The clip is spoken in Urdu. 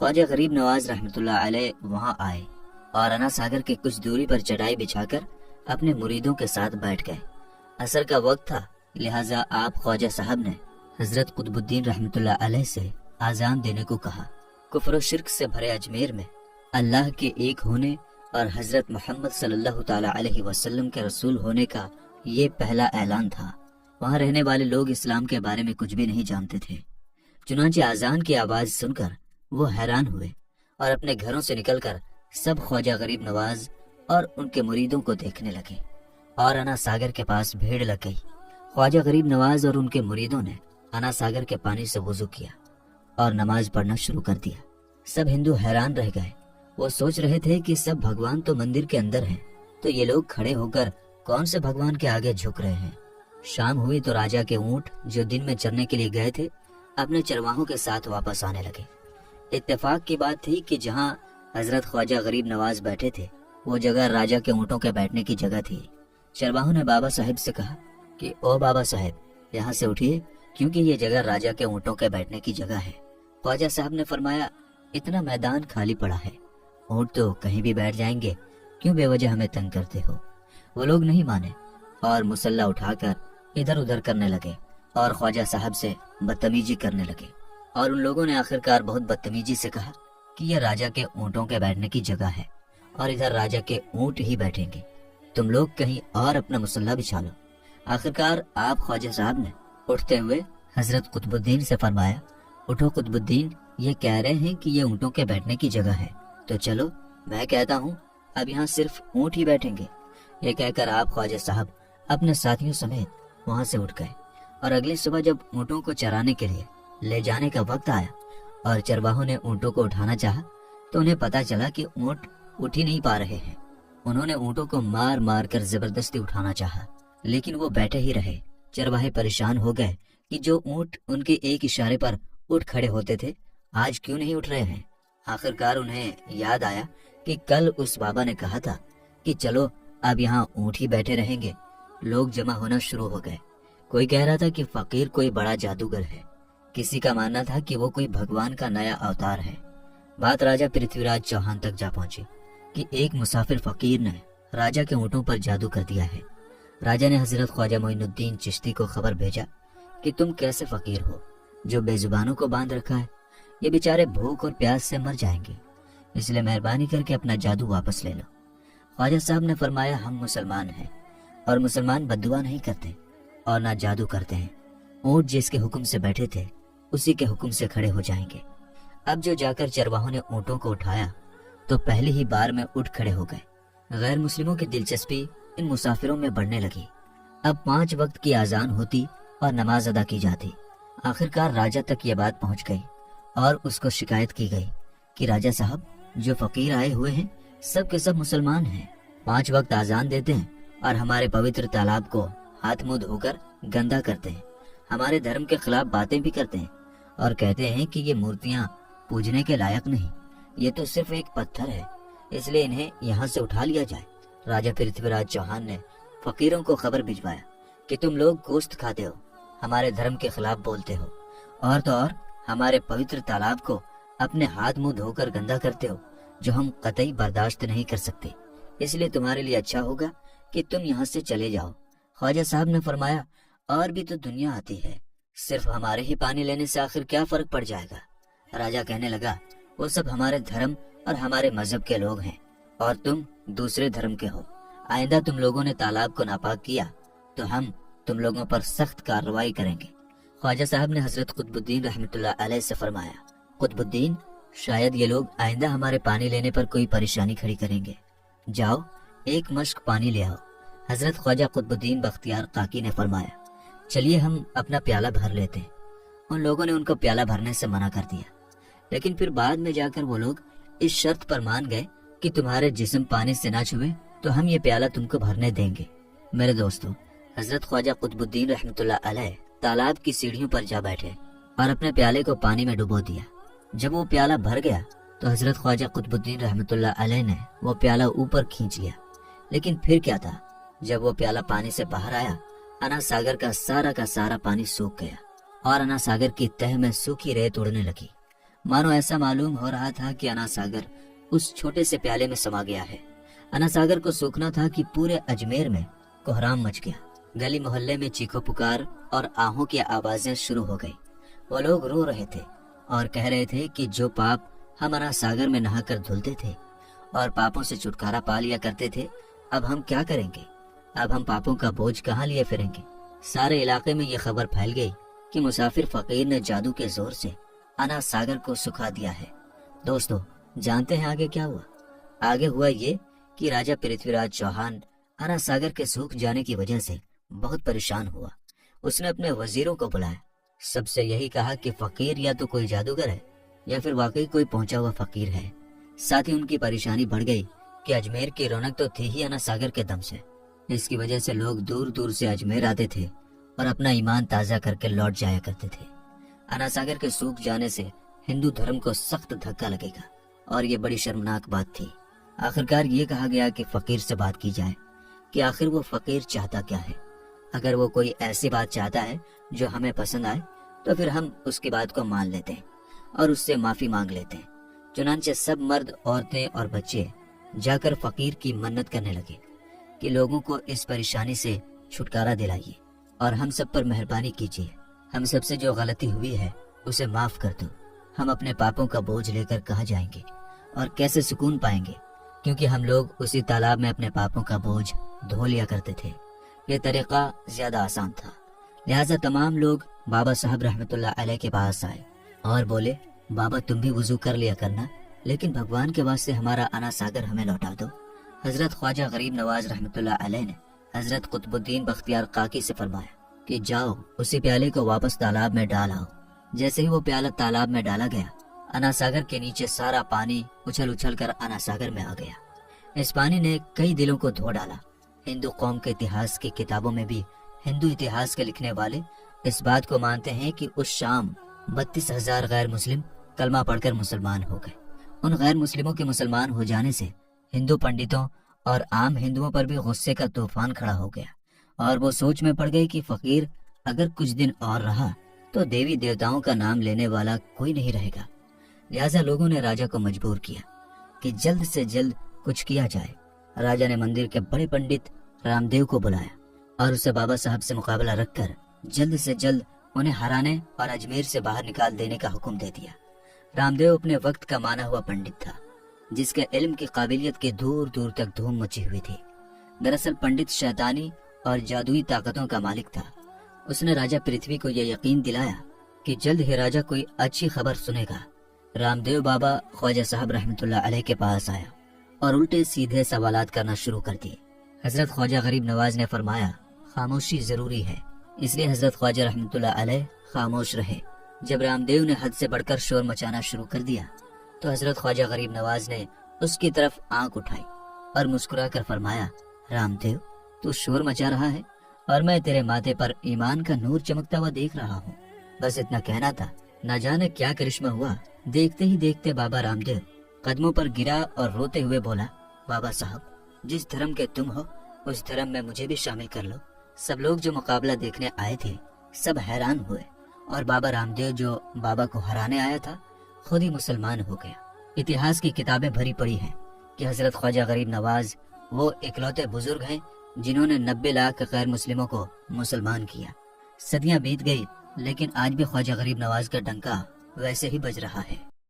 خواجہ غریب نواز رحمۃ اللہ علیہ وہاں آئے اور انا ساگر کے کچھ دوری پر چٹائی بچھا کر اپنے مریدوں کے ساتھ بیٹھ گئے۔ عصر کا وقت تھا، لہٰذا آپ خواجہ صاحب نے حضرت قطب الدین رحمۃ اللہ علیہ سے آذان دینے کو کہا۔ کفر و شرک سے بھرے اجمیر میں اللہ کے ایک ہونے اور حضرت محمد صلی اللہ تعالی علیہ وسلم کے رسول ہونے کا یہ پہلا اعلان تھا۔ وہاں رہنے والے لوگ اسلام کے بارے میں کچھ بھی نہیں جانتے تھے، چنانچہ اذان کی آواز سن کر وہ حیران ہوئے اور اپنے گھروں سے نکل کر سب خواجہ غریب نواز اور ان کے مریدوں کو دیکھنے لگے، اور انا ساگر کے پاس بھیڑ لگ گئی۔ خواجہ غریب نواز اور ان کے مریدوں نے انا ساگر کے پانی سے وضو کیا اور نماز پڑھنا شروع کر دیا۔ سب ہندو حیران رہ گئے، وہ سوچ رہے تھے کہ سب بھگوان تو مندر کے اندر ہیں، تو یہ لوگ کھڑے ہو کر کون سے بھگوان کے آگے جھک رہے ہیں۔ شام ہوئی تو راجا کے اونٹ جو دن میں چرنے کے لیے گئے تھے اپنے چرواہوں کے ساتھ واپس آنے لگے۔ اتفاق کی بات تھی کہ جہاں حضرت خواجہ غریب نواز بیٹھے تھے وہ جگہ راجا کے اونٹوں کے بیٹھنے کی جگہ تھی۔ چرواہوں نے بابا صاحب سے کہا کہ او بابا صاحب یہاں سے اٹھیے، کیونکہ یہ جگہ راجا کے اونٹوں کے بیٹھنے کی جگہ ہے۔ خواجہ صاحب نے فرمایا اتنا میدان خالی پڑا ہے، اونٹ تو کہیں بھی بیٹھ جائیں گے، کیوں بے وجہ ہمیں تنگ کرتے ہو؟ وہ لوگ نہیں مانے اور مسلح اٹھا کر ادھر ادھر کرنے لگے اور خواجہ صاحب سے بدتمیزی کرنے لگے، اور ان لوگوں نے آخرکار بہت بدتمیزی سے کہا کہ یہ راجا کے اونٹوں کے بیٹھنے کی جگہ ہے اور ادھر راجا کے اونٹ ہی بیٹھیں گے، تم لوگ کہیں اور اپنا مسلح بچھا لو۔ آخرکار آپ خواجہ صاحب نے اٹھتے ہوئے حضرت قطب الدین سے فرمایا اٹھو قطب الدین، یہ کہہ رہے ہیں کہ یہ اونٹوں کے بیٹھنے کی جگہ ہے، تو چلو میں کہتا ہوں اب یہاں صرف اونٹ ہی بیٹھیں گے۔ یہ کہہ کر آپ خواجہ صاحب اپنے ساتھیوں سمیت وہاں سے اٹھ گئے، اور اگلی صبح جب اونٹوں کو چرانے کے لیے لے جانے کا وقت آیا اور چرواہوں نے اونٹوں کو اٹھانا چاہا تو انہیں پتا چلا کہ اونٹ اٹھ ہی نہیں پا رہے ہیں۔ انہوں نے اونٹوں کو مار مار کر زبردستی اٹھانا چاہا، لیکن وہ بیٹھے ہی رہے۔ چرواہے پریشان ہو گئے کہ جو اونٹ ان کے ایک اشارے پر اٹھ کھڑے ہوتے تھے آج کیوں نہیں اٹھ رہے ہیں۔ آخرکار انہیں یاد آیا کہ کل اس بابا نے کہا تھا کہ چلو اب یہاں اونٹ ہی بیٹھے رہیں گے۔ لوگ جمع ہونا شروع ہو گئے، کوئی کہہ رہا تھا کہ فقیر کوئی بڑا جادوگر ہے، کسی کا ماننا تھا کہ وہ کوئی بھگوان کا نیا اوتار ہے۔ بات راجہ پرتھوی راج چوہان تک جا پہنچی کہ ایک مسافر فقیر نے راجہ کے اونٹوں پر جادو کر دیا ہے۔ راجہ نے حضرت خواجہ معین الدین چشتی کو خبر بھیجا کہ تم کیسے فقیر ہو جو بے زبانوں کو باندھ رکھا ہے، یہ بیچارے بھوک اور پیاس سے مر جائیں گے، اس لیے مہربانی کر کے اپنا جادو واپس لے لو۔ خواجہ صاحب نے فرمایا ہم مسلمان ہیں اور مسلمان بددعا نہیں کرتے اور نہ جادو کرتے ہیں، اونٹ جس کے حکم سے بیٹھے تھے اسی کے حکم سے کھڑے ہو جائیں گے۔ اب جو جا کر چرواہوں نے اونٹوں کو اٹھایا تو پہلی ہی بار میں اٹھ کھڑے ہو گئے۔ غیر مسلموں کی دلچسپی ان مسافروں میں بڑھنے لگی۔ اب 5 وقت کی اذان ہوتی اور نماز ادا کی جاتی۔ آخرکار راجہ تک یہ بات پہنچ گئی اور اس کو شکایت کی گئی کہ راجہ صاحب جو فقیر آئے ہوئے ہیں سب کے سب مسلمان ہیں، 5 وقت اذان دیتے ہیں اور ہمارے پوتر تالاب کو ہاتھ منہ دھو کر گندا کرتے ہیں، ہمارے دھرم کے خلاف باتیں بھی کرتے ہیں اور کہتے ہیں کہ یہ مورتیاں پوجنے کے لائق نہیں، یہ تو صرف ایک پتھر ہے، اس لیے انہیں یہاں سے اٹھا لیا جائے۔ راجہ پرتھوی راج چوہان نے فقیروں کو خبر بھجوایا کہ تم لوگ گوشت کھاتے ہو، ہمارے دھرم کے خلاف بولتے ہو، اور تو اور ہمارے پوتر تالاب کو اپنے ہاتھ منہ دھو کر گندا کرتے ہو، جو ہم قطعی برداشت نہیں کر سکتے، اس لیے تمہارے لیے اچھا ہوگا کہ تم یہاں سے چلے جاؤ۔ خواجہ صاحب نے فرمایا اور بھی تو دنیا آتی ہے، صرف ہمارے ہی پانی لینے سے آخر کیا فرق پڑ جائے گا۔ راجہ کہنے لگا وہ سب ہمارے دھرم اور ہمارے مذہب کے لوگ ہیں اور تم دوسرے دھرم کے ہو، آئندہ تم لوگوں نے تالاب کو ناپاک کیا تو ہم تم لوگوں پر سخت کارروائی کریں گے۔ خواجہ صاحب نے حضرت قطب الدین رحمۃ اللہ علیہ سے فرمایا قطب الدین شاید یہ لوگ آئندہ ہمارے پانی لینے پر کوئی پریشانی کھڑی کریں گے، جاؤ ایک مشک پانی لے آؤ۔ حضرت خواجہ قطب الدین بختیار کاکی نے فرمایا چلیے ہم اپنا پیالہ بھر لیتے ہیں۔ ان لوگوں نے ان کو پیالہ بھرنے سے منع کر دیا، لیکن پھر بعد میں جا کر وہ لوگ اس شرط پر مان گئے کہ تمہارے جسم پانی سے نہ چھوئے تو ہم یہ پیالہ تم کو بھرنے دیں گے۔ میرے دوستو، حضرت خواجہ قطب الدین رحمۃ اللہ علیہ تالاب کی سیڑھیوں پر جا بیٹھے اور اپنے پیالے کو پانی میں ڈبو دیا۔ جب وہ پیالہ بھر گیا تو حضرت خواجہ قطب الدین رحمۃ اللہ علیہ نے وہ پیالہ اوپر کھینچ لیا، لیکن پھر کیا تھا، جب وہ پیالہ پانی سے باہر آیا انا ساگر کا سارا پانی سوکھ گیا اور انا ساگر کی تہ میں سوکھی ریت اڑنے لگی مانو ایسا معلوم ہو رہا تھا کہ انا ساگر اس چھوٹے سے پیالے میں سما گیا ہے۔ انا ساگر کو سوکھنا تھا کہ پورے اجمیر میں کوہرام مچ گیا۔ گلی محلے میں چیخو پکار اور آہوں کی آوازیں شروع ہو گئی۔ وہ لوگ رو رہے تھے اور کہہ رہے تھے کہ جو پاپ ہم انا ساگر میں نہا کر دھلتے تھے اور پاپوں سے چھٹکارا پا لیا کرتے تھے، اب ہم کیا کریں گے؟ اب ہم پاپوں کا بوجھ کہاں لیے پھریں گے؟ سارے علاقے میں یہ خبر پھیل گئی کہ مسافر فقیر نے جادو کے زور سے انا ساگر کو سکھا دیا ہے۔ دوستو، جانتے ہیں آگے کیا ہوا؟ آگے ہوا یہ کہ راجہ پرتھوی راج چوہان انا ساگر کے سوکھ جانے کی وجہ سے بہت پریشان ہوا۔ اس نے اپنے وزیروں کو بلایا، سب سے یہی کہا کہ فقیر یا تو کوئی جادوگر ہے یا پھر واقعی کوئی پہنچا ہوا فقیر ہے۔ ساتھ ہی ان کی پریشانی بڑھ گئی کہ اجمیر کی رونق تو تھی ہی انا ساگر کے دم سے۔ اس کی وجہ سے لوگ دور دور سے اجمیر آتے تھے اور اپنا ایمان تازہ کر کے لوٹ جایا کرتے تھے۔ انا ساگر کے سوکھ جانے سے ہندو دھرم کو سخت دھکا لگے گا اور یہ بڑی شرمناک بات تھی۔ آخرکار یہ کہا گیا کہ فقیر سے بات کی جائے کہ آخر وہ فقیر چاہتا کیا ہے۔ اگر وہ کوئی ایسی بات چاہتا ہے جو ہمیں پسند آئے تو پھر ہم اس کی بات کو مان لیتے ہیں اور اس سے معافی مانگ لیتے ہیں۔ چنانچہ سب مرد، عورتیں اور بچے جا کر فقیر کی منت کرنے لگے کہ لوگوں کو اس پریشانی سے چھٹکارا دلائیے اور ہم سب پر مہربانی کیجیے۔ ہم سب سے جو غلطی ہوئی ہے اسے معاف کر دو۔ ہم اپنے پاپوں کا بوجھ لے کر کہاں جائیں گے اور کیسے سکون پائیں گے، کیونکہ ہم لوگ اسی تالاب میں اپنے پاپوں کا بوجھ دھو لیا کرتے تھے۔ یہ طریقہ زیادہ آسان تھا۔ لہٰذا تمام لوگ بابا صاحب رحمۃ اللہ علیہ کے پاس آئے اور بولے، بابا تم بھی وضو کر لیا کرنا، لیکن بھگوان کے واسطے ہمارا انا ساگر ہمیں لوٹا دو۔ حضرت خواجہ غریب نواز رحمۃ اللہ علیہ نے حضرت قطب الدین بختیار کاکی سے فرمایا کہ جاؤ اسی پیالے کو واپس تالاب میں ڈال آؤ۔ جیسے ہی وہ پیالہ تالاب میں ڈالا گیا، انا ساگر کے نیچے سارا پانی اچھل اچھل کر انا ساگر میں آ گیا۔ اس پانی نے کئی دلوں کو دھو ڈالا۔ ہندو قوم کے اتہاس کی کتابوں میں بھی ہندو اتہاس کے لکھنے والے اس بات کو مانتے ہیں کہ اس شام 32,000 غیر مسلم کلمہ پڑھ کر مسلمان ہو گئے۔ ان غیر مسلموں کے مسلمان ہو جانے سے ہندو پنڈتوں اور عام ہندوؤں پر بھی غصے کا طوفان کھڑا ہو گیا اور وہ سوچ میں پڑ گئی کہ فقیر اگر کچھ دن اور رہا تو دیوی دیوتاؤں کا نام لینے والا کوئی نہیں رہے گا۔ لہٰذا لوگوں نے راجہ کو مجبور کیا کہ جلد سے جلد کچھ کیا جائے۔ راجہ نے مندر کے بڑے پنڈت رام دیو کو بلایا اور اسے بابا صاحب سے مقابلہ رکھ کر جلد سے جلد انہیں ہرانے اور اجمیر سے باہر نکال دینے کا حکم دے دیا۔ رام دیو اپنے وقت کا مانا ہوا پنڈت تھا، جس کے علم کی قابلیت کے دور دور تک دھوم مچی ہوئی تھی۔ دراصل پنڈت شیطانی اور جادوئی طاقتوں کا مالک تھا۔ اس نے راجہ پرتھوی کو یہ یقین دلایا کہ جلد ہی راجہ کوئی اچھی خبر سنے گا۔ رام دیو بابا خواجہ صاحب رحمۃ اللہ علیہ کے پاس آیا اور الٹے سیدھے سوالات کرنا شروع کر دیے۔ حضرت خواجہ غریب نواز نے فرمایا، خاموشی ضروری ہے، اس لیے حضرت خواجہ رحمۃ اللہ علیہ خاموش رہے۔ جب رام دیو نے حد سے بڑھ کر شور مچانا شروع کر دیا تو حضرت خواجہ غریب نواز نے اس کی طرف آنکھ اٹھائی اور مسکرا کر فرمایا، رام دیو تو شور مچا رہا ہے اور میں تیرے ماتھے پر ایمان کا نور چمکتا ہوا دیکھ رہا ہوں۔ بس اتنا کہنا تھا۔ نہ جانے کیا کرشمہ ہوا، دیکھتے ہی دیکھتے بابا رام دیو قدموں پر گرا اور روتے ہوئے بولا، بابا صاحب جس دھرم کے تم ہو اس دھرم میں مجھے بھی شامل کر لو۔ سب لوگ جو مقابلہ دیکھنے آئے تھے سب حیران ہوئے اور بابا رام دیو جو بابا کو ہرانے آیا تھا خود ہی مسلمان ہو گیا۔ اتہاس کی کتابیں بھری پڑی ہیں کہ حضرت خواجہ غریب نواز وہ اکلوتے بزرگ ہیں جنہوں نے 90 لاکھ غیر مسلموں کو مسلمان کیا۔ صدیاں بیت گئی لیکن آج بھی خواجہ غریب نواز کا ڈنکا ویسے ہی بج رہا ہے۔